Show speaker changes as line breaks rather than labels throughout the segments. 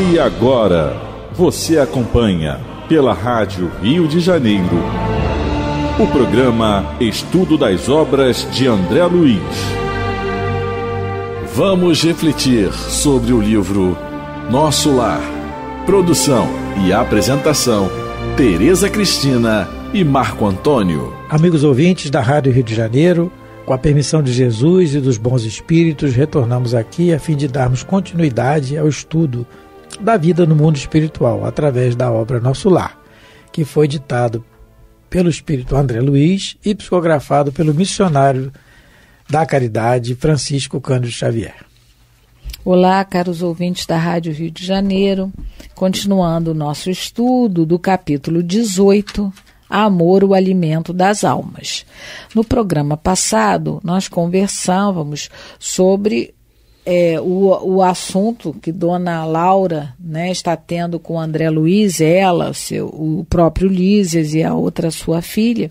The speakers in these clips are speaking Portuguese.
E agora, você acompanha pela Rádio Rio de Janeiro o programa Estudo das Obras de André Luiz. Vamos refletir sobre o livro Nosso Lar. Produção e apresentação, Tereza Cristina e Marco Antônio.
Amigos ouvintes da Rádio Rio de Janeiro, com a permissão de Jesus e dos bons espíritos, retornamos aqui a fim de darmos continuidade ao estudo da vida no mundo espiritual, através da obra Nosso Lar, que foi ditado pelo espírito André Luiz e psicografado pelo missionário da Caridade, Francisco Cândido Xavier.
Olá, caros ouvintes da Rádio Rio de Janeiro, continuando o nosso estudo do capítulo 18, Amor, o Alimento das Almas. No programa passado, nós conversávamos sobre o assunto que Dona Laura, né, está tendo com o André Luiz, o próprio Lísias e a outra sua filha,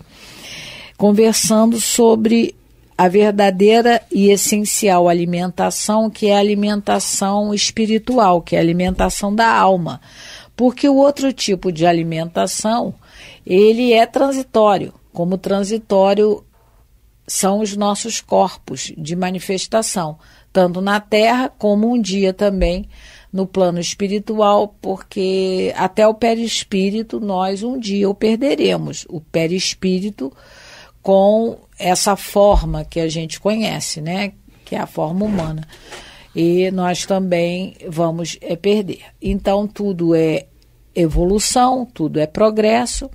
conversando sobre a verdadeira e essencial alimentação, que é a alimentação espiritual, que é a alimentação da alma. Porque o outro tipo de alimentação, ele é transitório, como transitório são os nossos corpos de manifestação, tanto na Terra como um dia também no plano espiritual, porque até o perispírito nós um dia o perderemos, o perispírito com essa forma que a gente conhece, né, que é a forma humana, e nós também vamos perder. Então tudo é evolução, tudo é progresso.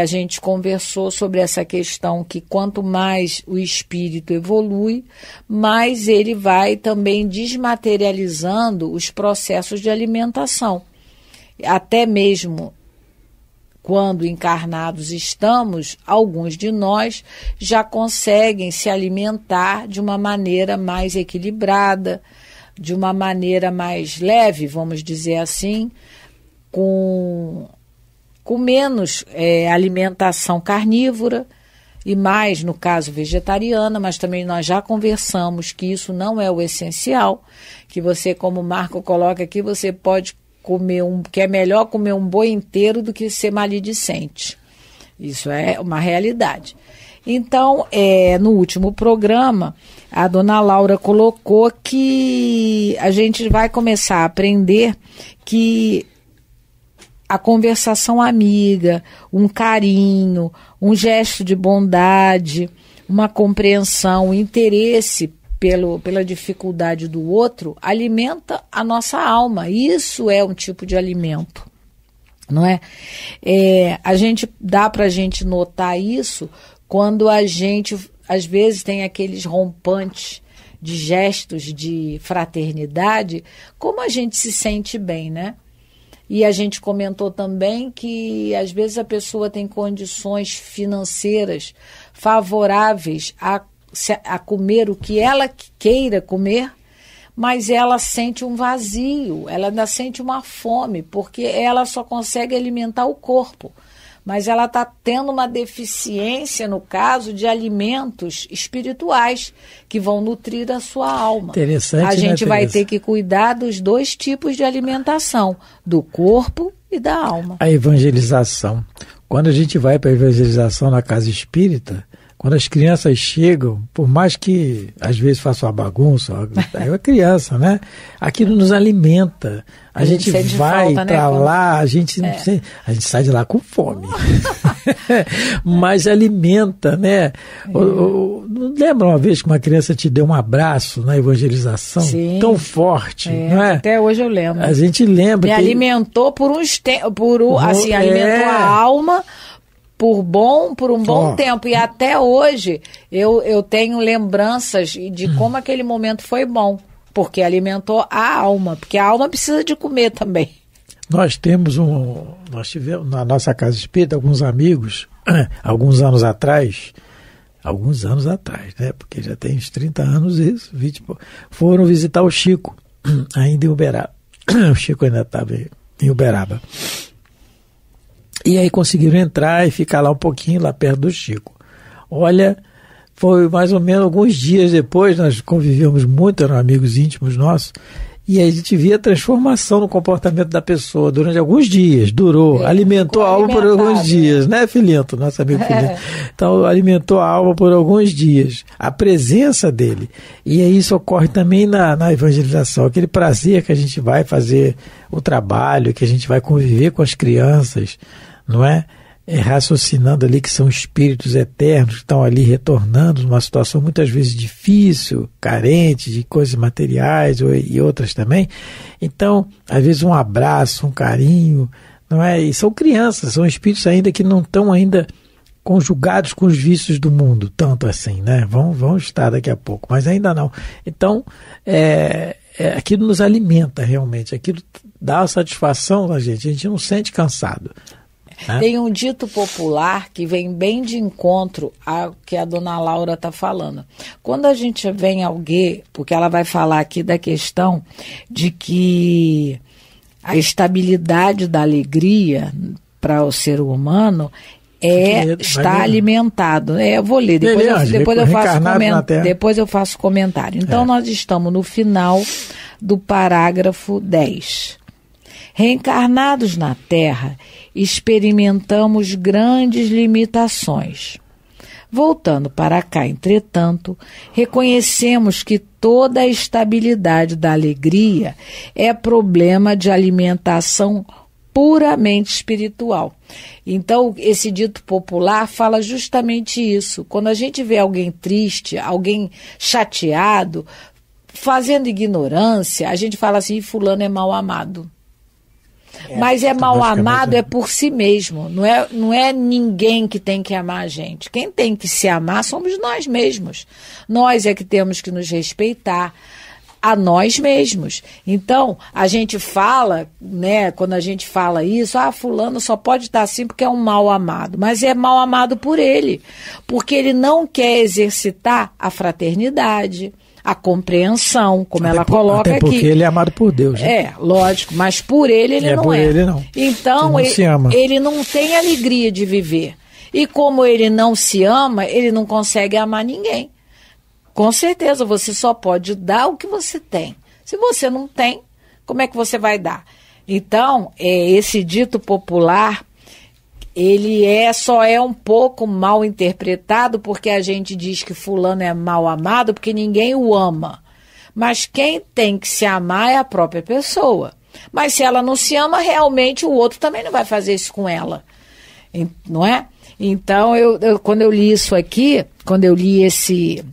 A gente conversou sobre essa questão que quanto mais o espírito evolui, mais ele vai também desmaterializando os processos de alimentação. Até mesmo quando encarnados estamos, alguns de nós já conseguem se alimentar de uma maneira mais equilibrada, de uma maneira mais leve, vamos dizer assim, com menos alimentação carnívora e mais, no caso, vegetariana, mas também nós já conversamos que isso não é o essencial, que você, como o Marco coloca aqui, você pode comer que é melhor comer um boi inteiro do que ser maledicente. Isso é uma realidade. Então, no último programa, a Dona Laura colocou que a gente vai começar a aprender que a conversação amiga, um carinho, um gesto de bondade, uma compreensão, um interesse pela dificuldade do outro, alimenta a nossa alma. Isso é um tipo de alimento, não é? Dá para a gente notar isso quando a gente, às vezes, tem aqueles rompantes de gestos de fraternidade, como a gente se sente bem, né? E a gente comentou também que, às vezes, a pessoa tem condições financeiras favoráveis a comer o que ela queira comer, mas ela sente um vazio, ela ainda sente uma fome, porque ela só consegue alimentar o corpo. Mas ela está tendo uma deficiência, no caso, de alimentos espirituais que vão nutrir a sua alma.
Interessante,
a gente,
né,
vai
Tereza?
ter que cuidar dos dois tipos de alimentação, do corpo e da alma.
A evangelização. Quando a gente vai para a evangelização na casa espírita, quando as crianças chegam, por mais que às vezes façam uma bagunça, é uma criança, né? Aquilo nos alimenta. A gente vai para lá, a gente sai de lá com fome. Mas alimenta, né? Não lembra uma vez que uma criança te deu um abraço na evangelização? Sim. Tão forte, não é?
Até hoje eu lembro.
A gente lembra.
Me alimentou por alimentou a alma por um bom tempo. E até hoje eu tenho lembranças de como aquele momento foi bom, porque alimentou a alma, porque a alma precisa de comer também.
Nós tivemos na nossa casa espírita alguns amigos, alguns anos atrás, né? Porque já tem uns 30 anos isso, 20, foram visitar o Chico, ainda em Uberaba. O Chico ainda estava em Uberaba. E aí conseguiram entrar e ficar lá um pouquinho, lá perto do Chico. Olha, foi mais ou menos alguns dias depois, nós convivíamos muito, eram amigos íntimos nossos, E aí a gente via a transformação no comportamento da pessoa durante alguns dias, alimentou a alma por alguns dias, né, Filinto, nosso amigo Filinto? Então, alimentou a alma por alguns dias, a presença dele. E aí isso ocorre também na evangelização, aquele prazer que a gente vai fazer o trabalho, que a gente vai conviver com as crianças, não é? Raciocinando ali que são espíritos eternos que estão ali retornando numa situação muitas vezes difícil, carente de coisas materiais e outras também. Então, às vezes um abraço, um carinho, não é? E são crianças, são espíritos ainda que não estão ainda conjugados com os vícios do mundo, tanto assim, né? Vão estar daqui a pouco, mas ainda não. Então, aquilo nos alimenta realmente, aquilo dá satisfação a gente não sente cansado.
Tem um dito popular que vem bem de encontro ao que a dona Laura está falando. Quando a gente vem alguém, porque ela vai falar aqui da questão de que a estabilidade da alegria para o ser humano está alimentado. Eu vou ler, depois eu faço comentário. Então, nós estamos no final do parágrafo 10. Reencarnados na Terra, experimentamos grandes limitações. Voltando para cá, entretanto, reconhecemos que toda a estabilidade da alegria é problema de alimentação puramente espiritual. Então, esse dito popular fala justamente isso. Quando a gente vê alguém triste, alguém chateado, fazendo ignorância, a gente fala assim, fulano é mal amado. Mas mal amado por si mesmo, não é ninguém que tem que amar a gente. Quem tem que se amar somos nós mesmos. Nós é que temos que nos respeitar a nós mesmos. Então, a gente fala, né, quando a gente fala isso, fulano só pode estar assim porque é um mal amado. Mas é mal amado por ele, porque ele não quer exercitar a fraternidade, a compreensão, como ela coloca aqui.
Até porque ele é amado por Deus. Né?
Lógico, mas por ele não é.
Por ele não.
Então, ele não tem alegria de viver. E como ele não se ama, ele não consegue amar ninguém. Com certeza, você só pode dar o que você tem. Se você não tem, como é que você vai dar? Então, esse dito popular, ele só é um pouco mal interpretado porque a gente diz que fulano é mal amado porque ninguém o ama. Mas quem tem que se amar é a própria pessoa. Mas se ela não se ama, realmente o outro também não vai fazer isso com ela. Não é? Então, quando eu li isso aqui, quando eu li esse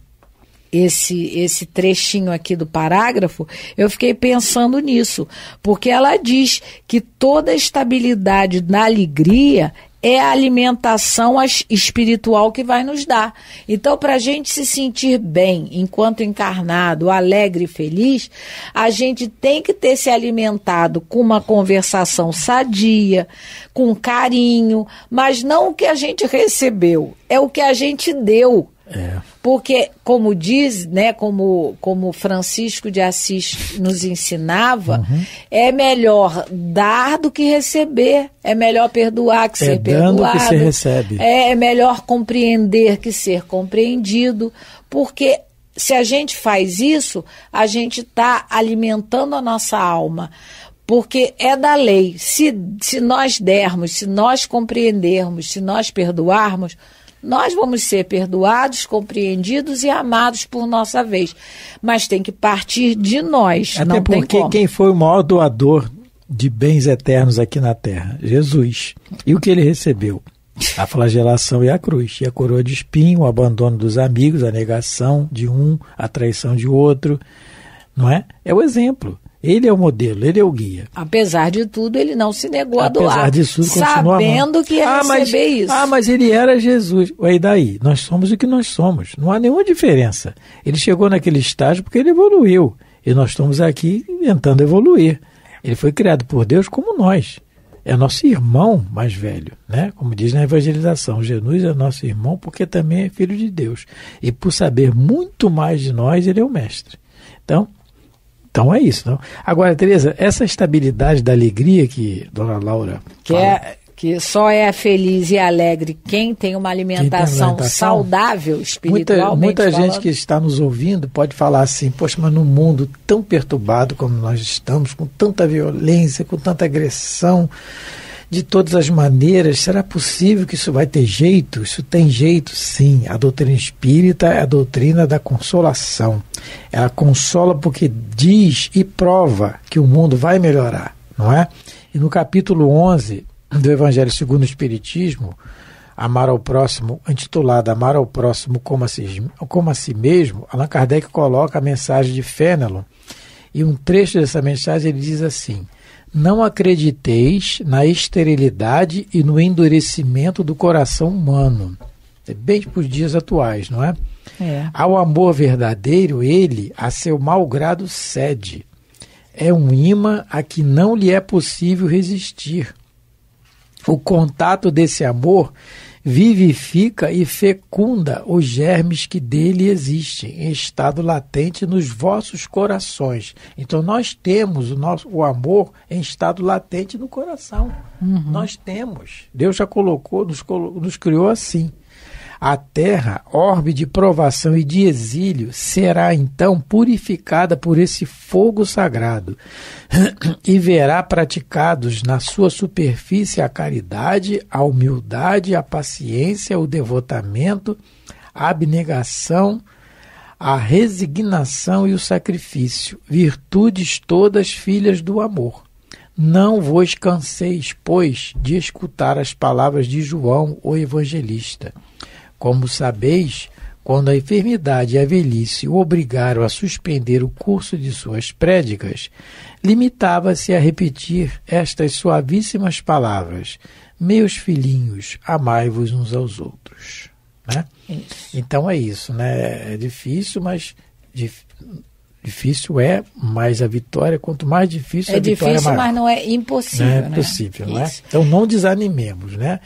trechinho aqui do parágrafo, eu fiquei pensando nisso, porque ela diz que toda a estabilidade na alegria é a alimentação espiritual que vai nos dar. Então, para a gente se sentir bem enquanto encarnado, alegre e feliz, a gente tem que ter se alimentado com uma conversação sadia, com carinho, mas não o que a gente recebeu, é o que a gente deu. Porque, como diz, né, como Francisco de Assis nos ensinava, é melhor dar do que receber, é melhor perdoar que ser perdoado,
dando que se recebe.
É melhor compreender que ser compreendido, porque se a gente faz isso, a gente está alimentando a nossa alma. Porque é da lei, se nós dermos, se nós compreendermos, se nós perdoarmos, nós vamos ser perdoados, compreendidos e amados por nossa vez. Mas tem que partir de nós.
Até
não tem
porque
como.
Quem foi o maior doador de bens eternos aqui na Terra? Jesus. E o que ele recebeu? A flagelação e a cruz. E a coroa de espinho, o abandono dos amigos, a negação de um, a traição de outro. Não é? É o exemplo. Ele é o modelo, ele é o guia.
Apesar de tudo, ele não se negou a doar.
Apesar disso, continua
sabendo que ia receber isso.
Mas ele era Jesus. E daí? Nós somos o que nós somos. Não há nenhuma diferença. Ele chegou naquele estágio porque ele evoluiu. E nós estamos aqui tentando evoluir. Ele foi criado por Deus como nós. É nosso irmão mais velho, né? Como diz na evangelização, Jesus é nosso irmão porque também é filho de Deus. E por saber muito mais de nós, ele é o mestre. Então é isso. Não? Agora, Tereza, essa estabilidade da alegria que Dona Laura
que Que só é feliz e alegre quem tem uma alimentação saudável, espiritualmente.
Muita gente que está nos ouvindo pode falar assim, poxa, mas num mundo tão perturbado como nós estamos, com tanta violência, com tanta agressão, de todas as maneiras, será possível que isso vai ter jeito? Isso tem jeito, sim. A doutrina espírita é a doutrina da consolação. Ela consola porque diz e prova que o mundo vai melhorar, não é? E no capítulo 11 do Evangelho segundo o Espiritismo, Amar ao Próximo, intitulado Amar ao Próximo como a si mesmo, Allan Kardec coloca a mensagem de Fénelon, e um trecho dessa mensagem ele diz assim: não acrediteis na esterilidade e no endurecimento do coração humano. É bem para os dias atuais, não é? Ao amor verdadeiro, ele, a seu mau grado, cede. É um imã a que não lhe é possível resistir. O contato desse amor vivifica e fecunda os germes que dele existem, em estado latente nos vossos corações. Então nós temos o amor em estado latente no coração. Nós temos. Deus já nos criou assim. A terra, orbe de provação e de exílio, será então purificada por esse fogo sagrado e verá praticados na sua superfície a caridade, a humildade, a paciência, o devotamento, a abnegação, a resignação e o sacrifício, virtudes todas filhas do amor. Não vos canseis, pois, de escutar as palavras de João, o evangelista. Como sabeis, quando a enfermidade e a velhice o obrigaram a suspender o curso de suas prédicas, limitava-se a repetir estas suavíssimas palavras: meus filhinhos, amai-vos uns aos outros. Né? Então é isso, né? É difícil, mas difícil é, mas a vitória, quanto mais difícil, a vitória é maior. É difícil, mas
não é impossível.
Não é possível, não é? Então não desanimemos, né?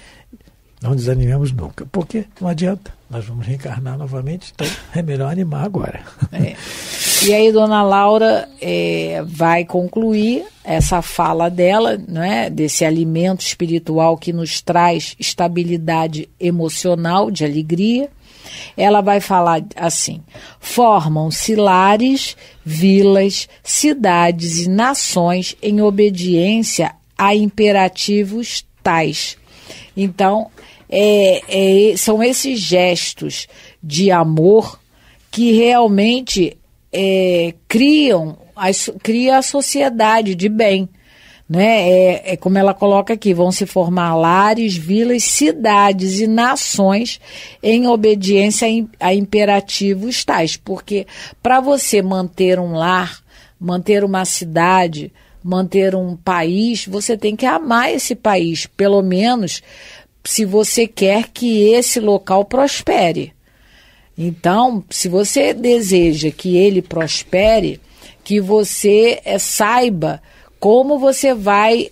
Não desanimemos nunca, porque não adianta, nós vamos reencarnar novamente, então é melhor animar agora.
E aí Dona Laura vai concluir essa fala dela, né, desse alimento espiritual que nos traz estabilidade emocional, de alegria. Ela vai falar assim: formam-se lares, vilas, cidades e nações em obediência a imperativos tais. Então, são esses gestos de amor que realmente cria a sociedade de bem. Né? Como ela coloca aqui, vão se formar lares, vilas, cidades e nações em obediência a imperativos tais. Porque para você manter um lar, manter uma cidade, manter um país, você tem que amar esse país, pelo menos se você quer que esse local prospere. Então, se você deseja que ele prospere, que você saiba como você vai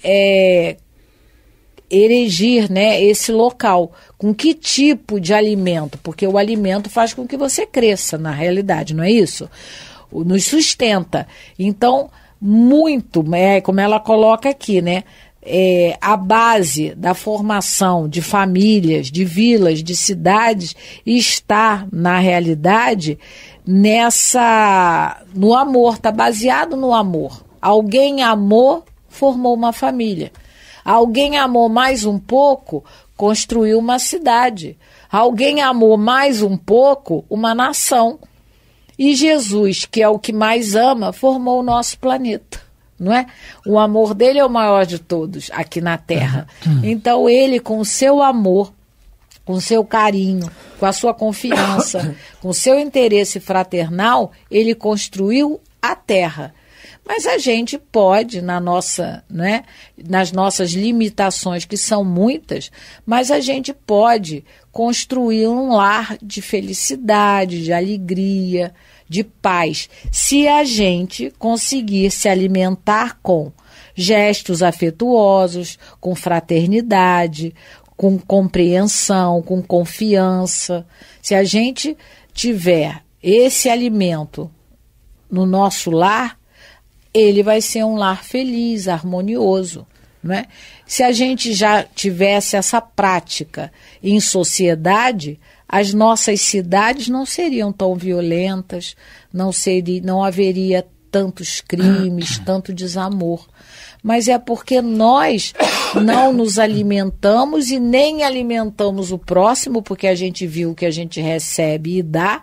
erigir, né, esse local, com que tipo de alimento, porque o alimento faz com que você cresça, na realidade, não é isso? Nos sustenta. Então, muito, como ela coloca aqui, né? A base da formação de famílias, de vilas, de cidades está, na realidade, no amor, está baseado no amor. Alguém amou, formou uma família. Alguém amou mais um pouco, construiu uma cidade. Alguém amou mais um pouco, uma nação. E Jesus, que é o que mais ama, formou o nosso planeta. Não é? O amor dele é o maior de todos aqui na Terra. Então ele, com o seu amor, com o seu carinho, com a sua confiança, com o seu interesse fraternal, ele construiu a Terra. Mas a gente pode, nas nossas limitações, que são muitas, mas a gente pode construir um lar de felicidade, de alegria, de paz, se a gente conseguir se alimentar com gestos afetuosos, com fraternidade, com compreensão, com confiança. Se a gente tiver esse alimento no nosso lar, ele vai ser um lar feliz, harmonioso, não é? Se a gente já tivesse essa prática em sociedade, as nossas cidades não seriam tão violentas, não haveria tantos crimes, tanto desamor. Mas é porque nós não nos alimentamos e nem alimentamos o próximo, porque a gente viu que a gente recebe e dá,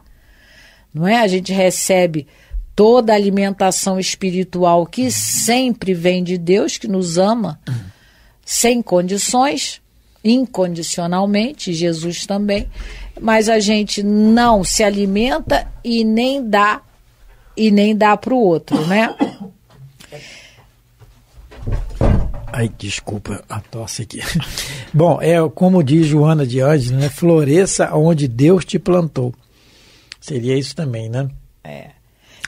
não é? A gente recebe toda a alimentação espiritual que sempre vem de Deus, que nos ama, sem condições, incondicionalmente, Jesus também, mas a gente não se alimenta e nem dá para o outro, né?
Ai, desculpa a tosse aqui. Bom, como diz Joana de Ângeles, né? Floresça onde Deus te plantou. Seria isso também, né?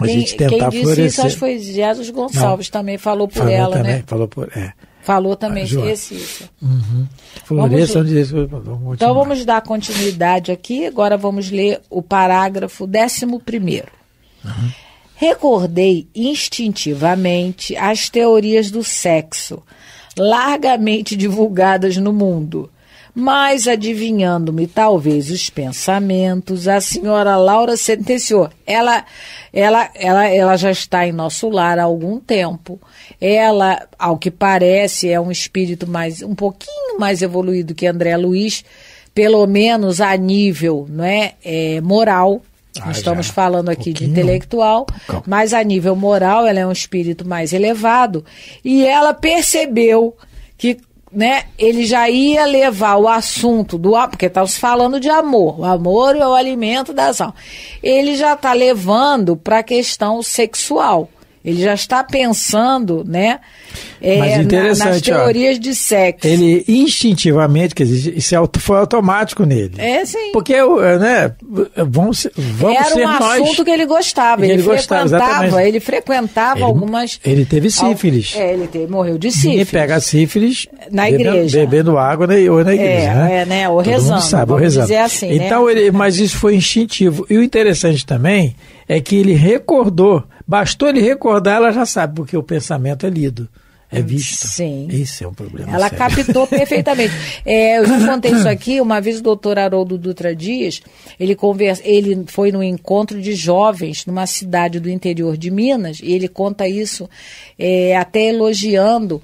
A gente tentar
quem disse
florescer.
Isso, acho que foi Jesus Gonçalves, também falou por ela,
também,
né?
Falou
também, esqueci isso.
Uhum. Floresça onde Deus te plantou.
Então vamos dar continuidade aqui, agora vamos ler o parágrafo 11º.
Uhum.
Recordei instintivamente as teorias do sexo, largamente divulgadas no mundo, mas adivinhando-me talvez os pensamentos, a senhora Laura sentenciou. Ela já está em nosso lar há algum tempo. Ela, ao que parece, é um espírito um pouquinho mais evoluído que André Luiz, pelo menos a nível, não é, moral. Nós estamos falando aqui de intelectual, mas a nível moral ela é um espírito mais elevado, e ela percebeu que, né, ele já ia levar o assunto porque estamos falando de amor. O amor é o alimento das almas. Ele já está levando para a questão sexual. Ele já está pensando, né, nas teorias de sexo.
Ele instintivamente, quer dizer, isso foi automático nele.
Sim.
Porque, né, vamos
era
ser nós.
Era um assunto que ele gostava. Ele frequentava algumas...
Ele teve sífilis.
Ele morreu de sífilis.
Ele pega sífilis
na igreja.
Bebendo água ou na igreja, né?
Ou rezando, vamos dizer assim,
então,
né?
Mas isso foi instintivo. E o interessante também é que ele recordou. Bastou ele recordar, ela já sabe, porque o pensamento é lido, é visto.
Sim.
Isso é um problema
Ela
sério.
Captou perfeitamente. Eu já contei isso aqui, uma vez o doutor Haroldo Dutra Dias, ele foi num encontro de jovens numa cidade do interior de Minas, e ele conta isso até elogiando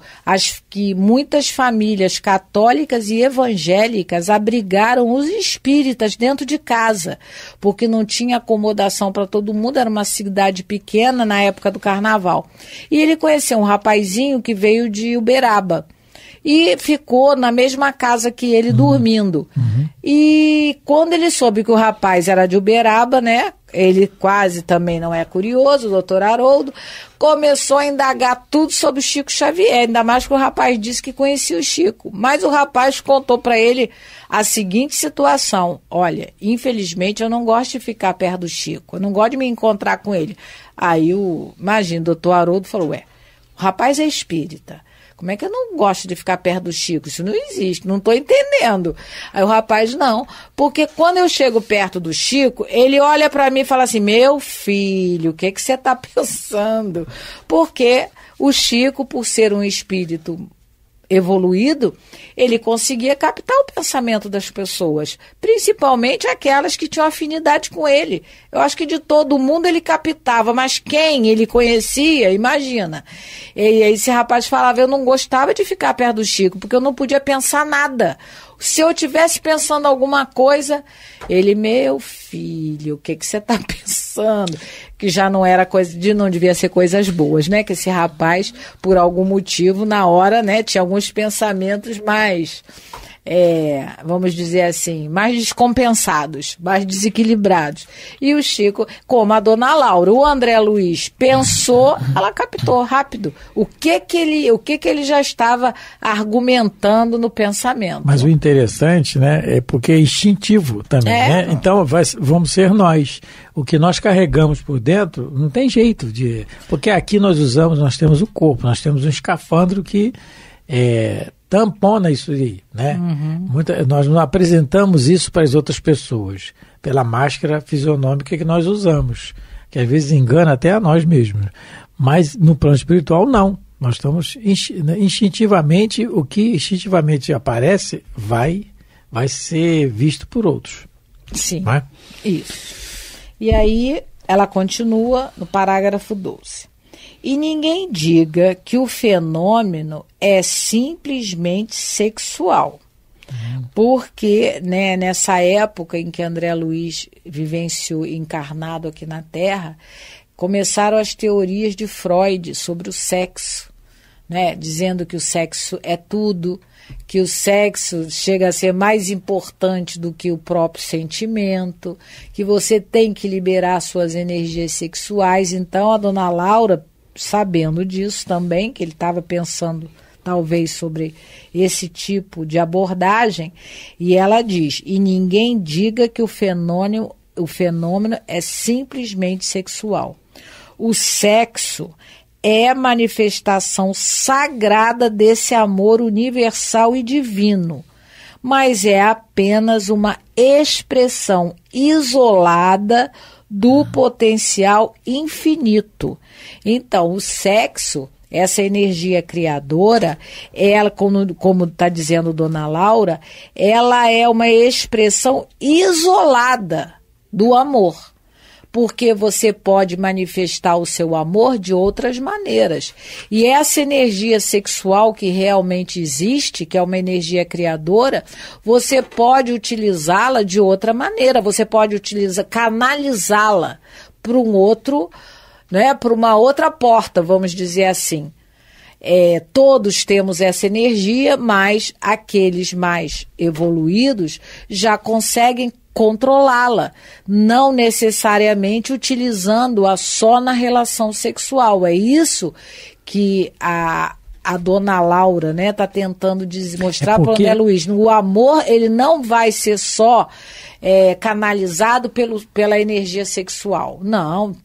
que muitas famílias católicas e evangélicas abrigaram os espíritas dentro de casa, porque não tinha acomodação para todo mundo, era uma cidade pequena na época do carnaval. E ele conheceu um rapazinho que veio de Uberaba e ficou na mesma casa que ele dormindo. E quando ele soube que o rapaz era de Uberaba, né, ele quase também não é curioso, o doutor Haroldo, começou a indagar tudo sobre o Chico Xavier, ainda mais que o rapaz disse que conhecia o Chico. Mas o rapaz contou para ele a seguinte situação: olha, infelizmente eu não gosto de ficar perto do Chico, eu não gosto de me encontrar com ele. Aí imagina, o doutor Haroldo falou, o rapaz é espírita, como é que eu não gosto de ficar perto do Chico? Isso não existe, não estou entendendo. Aí o rapaz, não, porque quando eu chego perto do Chico, ele olha para mim e fala assim, meu filho, o que você está pensando? Porque o Chico, por ser um espírito evoluído, ele conseguia captar o pensamento das pessoas, principalmente aquelas que tinham afinidade com ele. Eu acho que de todo mundo ele captava, mas quem ele conhecia, imagina. E aí esse rapaz falava, eu não gostava de ficar perto do Chico, porque eu não podia pensar nada. Se eu estivesse pensando alguma coisa, ele, meu filho, o que você está pensando? Que já não era não devia ser coisas boas, né? Que esse rapaz, por algum motivo, na hora, né, tinha alguns pensamentos mais, vamos dizer assim, mais descompensados, mais desequilibrados. E o Chico, como a dona Laura, o André Luiz pensou, ela captou rápido o que ele já estava argumentando no pensamento.
Mas o interessante, né, é porque é instintivo também, né? Então vamos ser nós. O que nós carregamos por dentro não tem jeito de... Porque aqui nós temos o corpo, nós temos um escafandro que tampona isso aí, né? Nós não apresentamos isso para as outras pessoas, pela máscara fisionômica que nós usamos, que às vezes engana até a nós mesmos. Mas no plano espiritual, não. Nós estamos instintivamente, o que instintivamente aparece vai ser visto por outros.
Sim,
não é?
Isso. E aí ela continua no parágrafo 12. E ninguém diga que o fenômeno é simplesmente sexual. Porque, né, nessa época em que André Luiz vivenciou encarnado aqui na Terra, começaram as teorias de Freud sobre o sexo, né, dizendo que o sexo é tudo, que o sexo chega a ser mais importante do que o próprio sentimento, que você tem que liberar suas energias sexuais. Então a dona Laura, sabendo disso também, que ele estava pensando talvez sobre esse tipo de abordagem, e ela diz, e ninguém diga que o fenômeno é simplesmente sexual. O sexo é a manifestação sagrada desse amor universal e divino, mas é apenas uma expressão isolada do potencial infinito. Então, o sexo, essa energia criadora, ela, como está dizendo Dona Laura, ela é uma expressão isolada do amor. Porque você pode manifestar o seu amor de outras maneiras. E essa energia sexual que realmente existe, que é uma energia criadora, você pode utilizá-la de outra maneira. Você pode canalizá-la para um outro, né, para uma outra porta, vamos dizer assim. Todos temos essa energia, mas aqueles mais evoluídos já conseguem controlá-la, não necessariamente utilizando-a só na relação sexual. É isso que a dona Laura, né, tá tentando mostrar para o André Luiz. O amor, ele não vai ser só canalizado pela energia sexual. Não.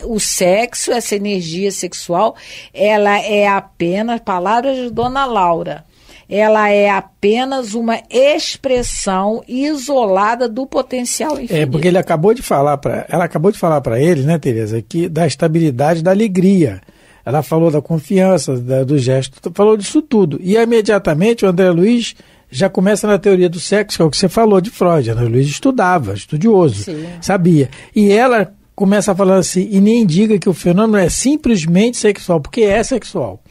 O sexo, essa energia sexual, ela é apenas, palavras de dona Laura, ela é apenas uma expressão isolada do potencial infinito. Porque ela acabou de falar para ele, né, Tereza, que da estabilidade, da alegria. Ela falou da confiança, do gesto, falou disso tudo. E imediatamente o André Luiz já começa na teoria do sexo, que é o que você falou de Freud. André Luiz estudava, estudioso, sim, sabia. E ela começa falando assim, e nem diga que o fenômeno é simplesmente sexual, porque é sexual.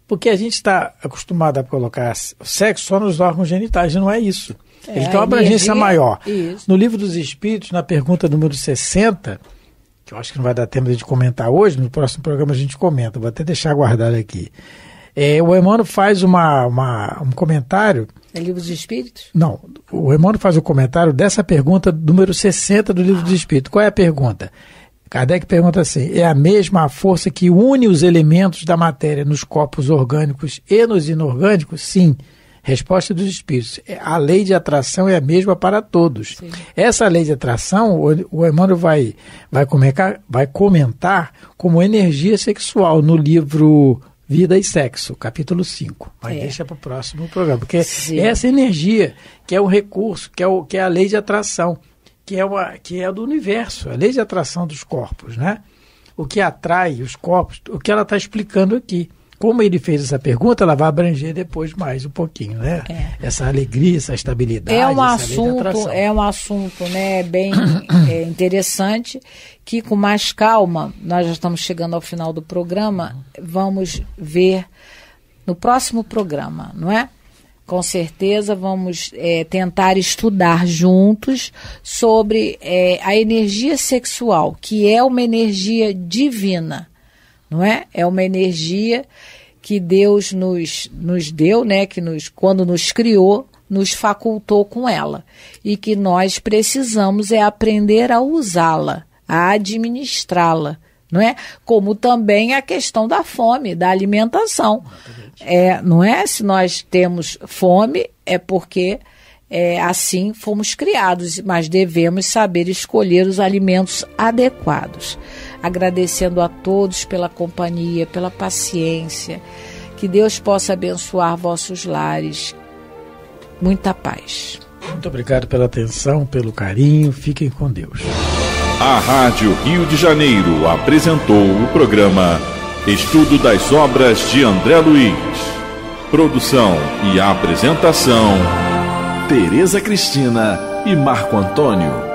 Porque a gente está acostumado a colocar o sexo só nos órgãos genitais, não é isso. Ele tem uma abrangência maior. Isso. No Livro dos Espíritos, na pergunta número 60, que eu acho que não vai dar tempo de comentar hoje, no próximo programa a gente comenta, vou até deixar guardado aqui. O Emmanuel faz um comentário... É Livro dos Espíritos? Não, o Emmanuel faz o comentário dessa pergunta número 60 do Livro dos Espíritos. Qual é a pergunta? Kardec pergunta assim, é a mesma força que une os elementos da matéria nos corpos orgânicos e nos inorgânicos? Sim. Resposta dos Espíritos. A lei de atração é a mesma para todos. Sim. Essa lei de atração, o Emmanuel vai comentar como energia sexual no livro Vida e Sexo, capítulo 5. Mas deixa para o próximo programa. Porque essa energia, que é um recurso, que é a lei de atração, que é do universo, a lei de atração dos corpos, né? O que atrai os corpos, o que ela está explicando aqui. Como ele fez essa pergunta, ela vai abranger depois mais um pouquinho, né? Essa alegria, essa estabilidade, é um assunto, né, bem interessante, que com mais calma, nós já estamos chegando ao final do programa, vamos ver no próximo programa, não é? Com certeza vamos tentar estudar juntos sobre a energia sexual, que é uma energia divina, não é? É uma energia que Deus nos deu, né? Que quando nos criou, nos facultou com ela. E que nós precisamos aprender a usá-la, a administrá-la, não é? Como também a questão da fome, da alimentação. Não é? Se nós temos fome, é porque assim fomos criados, mas devemos saber escolher os alimentos adequados. Agradecendo a todos pela companhia, pela paciência, que Deus possa abençoar vossos lares. Muita paz. Muito obrigado pela atenção, pelo carinho, fiquem com Deus.
A Rádio Rio de Janeiro apresentou o programa Estudo das obras de André Luiz. Produção e apresentação, Tereza Cristina e Marco Antônio.